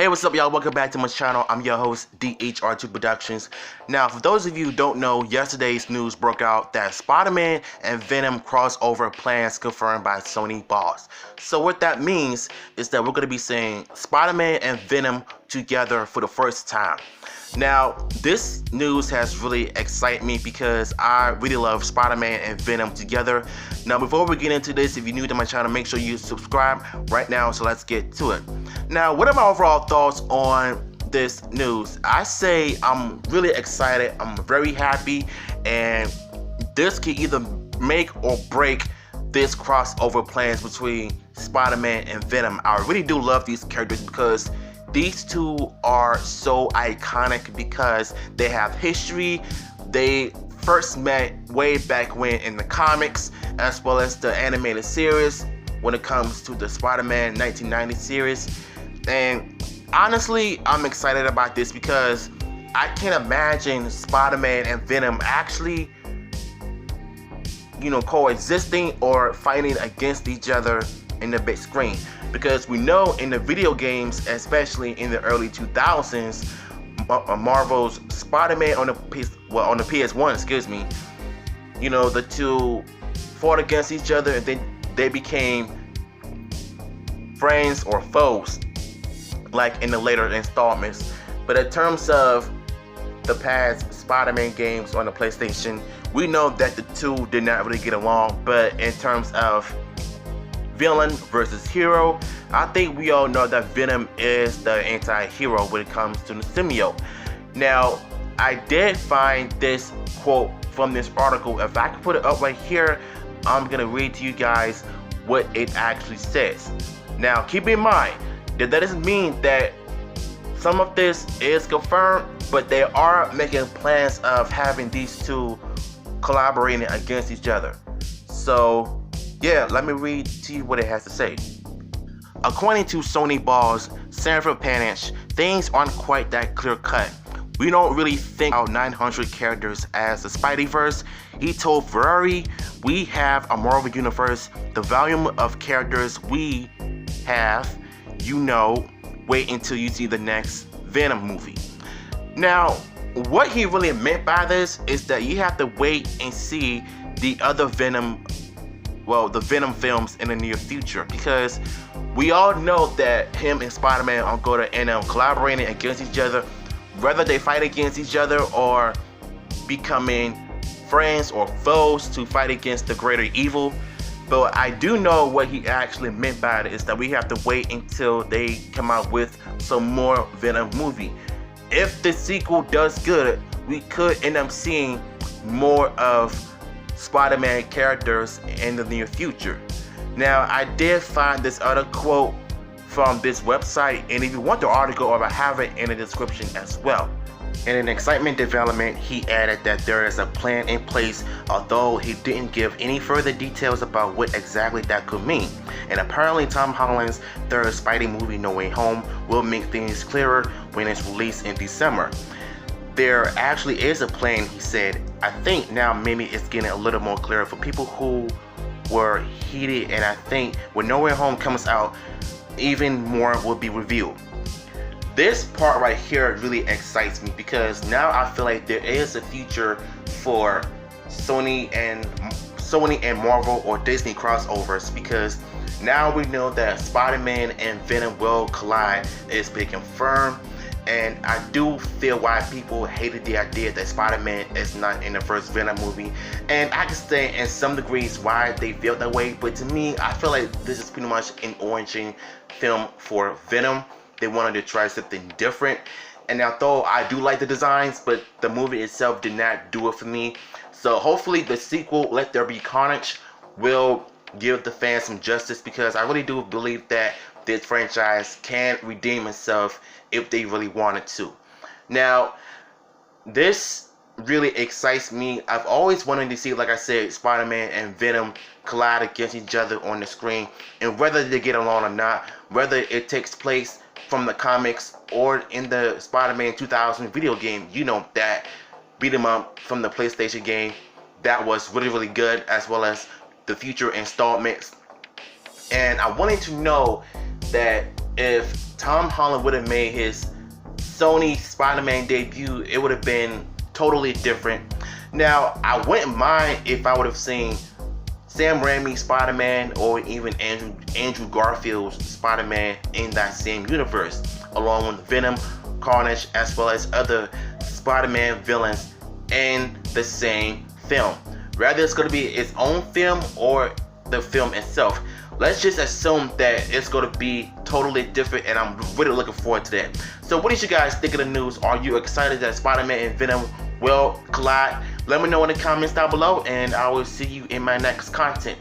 Hey, what's up, y'all? Welcome back to my channel. I'm your host, DHR2 Productions. Now, for those of you who don't know, yesterday's news broke out that Spider-Man and Venom crossover plans confirmed by Sony boss. So what that means is that we're going to be seeing Spider-Man and Venom together for the first time. Now, this news has really excited me because I really love Spider-Man and Venom together. Now, before we get into this, if you're new to my channel, make sure you subscribe right now, so let's get to it. Now, what are my overall thoughts on this news? I say I'm really excited, I'm very happy, and this can either make or break this crossover plans between Spider-Man and Venom. I really do love these characters because these two are so iconic because they have history. They first met way back when in the comics, as well as the animated series when it comes to the Spider-Man 1990 series. And honestly, I'm excited about this because I can't imagine Spider-Man and Venom actually, coexisting or fighting against each other in the big screen, because we know in the video games, especially in the early 2000s, Marvel's Spider-Man on the PS1, excuse me, the two fought against each other and then they became friends or foes, like in the later installments. But in terms of the past Spider-Man games on the PlayStation, we know that the two did not really get along. But in terms of villain versus hero, I think we all know that Venom is the anti-hero when it comes to the symbiote. Now, I did find this quote from this article. If I can put it up right here, I'm gonna read to you guys what it actually says. Now, keep in mind that doesn't mean that some of this is confirmed, but they are making plans of having these two collaborating against each other. So yeah, let me read to you what it has to say. According to Sony boss Sanford Panish, things aren't quite that clear cut. We don't really think about 900 characters as the Spideyverse. He told Ferrari, we have a Marvel Universe, the volume of characters we have, wait until you see the next Venom movie. Now, what he really meant by this is that you have to wait and see the other Venom films in the near future, because we all know that him and Spider-Man are going to end up collaborating against each other, whether they fight against each other or becoming friends or foes to fight against the greater evil. But I do know what he actually meant by it is that we have to wait until they come out with some more Venom movie. If the sequel does good, we could end up seeing more of Spider-Man characters in the near future. Now, I did find this other quote from this website, and if you want the article, I will have it in the description as well. In an excitement development, he added that there is a plan in place, although he didn't give any further details about what exactly that could mean. And apparently Tom Holland's third Spidey movie, No Way Home, will make things clearer when it's released in December. There actually is a plan, he said. I think now maybe it's getting a little more clear for people who were heated, and I think when No Way Home comes out, even more will be revealed. This part right here really excites me because now I feel like there is a future for Sony and Marvel or Disney crossovers, because now we know that Spider-Man and Venom will collide. It's been confirmed. And I do feel why people hated the idea that Spider-Man is not in the first Venom movie. And I can say in some degrees why they feel that way. But to me, I feel like this is pretty much an origin film for Venom. They wanted to try something different. And although I do like the designs, but the movie itself did not do it for me. So hopefully the sequel, Let There Be Carnage, will give the fans some justice, because I really do believe that this franchise can redeem itself if they really wanted to. Now, this really excites me. I've always wanted to see, like I said, Spider-Man and Venom collide against each other on the screen, and whether they get along or not, whether it takes place from the comics or in the Spider-Man 2000 video game, that beat 'em up from the PlayStation game, that was really, really good, as well as the future installments. And I wanted to know that if Tom Holland would have made his Sony Spider-Man debut, it would have been totally different. Now, I wouldn't mind if I would have seen Sam Raimi's Spider-Man or even Andrew Garfield's Spider-Man in that same universe, along with Venom, Carnage, as well as other Spider-Man villains in the same film. Whether it's going to be its own film or the film itself. Let's just assume that it's going to be totally different, and I'm really looking forward to that. So what did you guys think of the news? Are you excited that Spider-Man and Venom will collide? Let me know in the comments down below, and I will see you in my next content.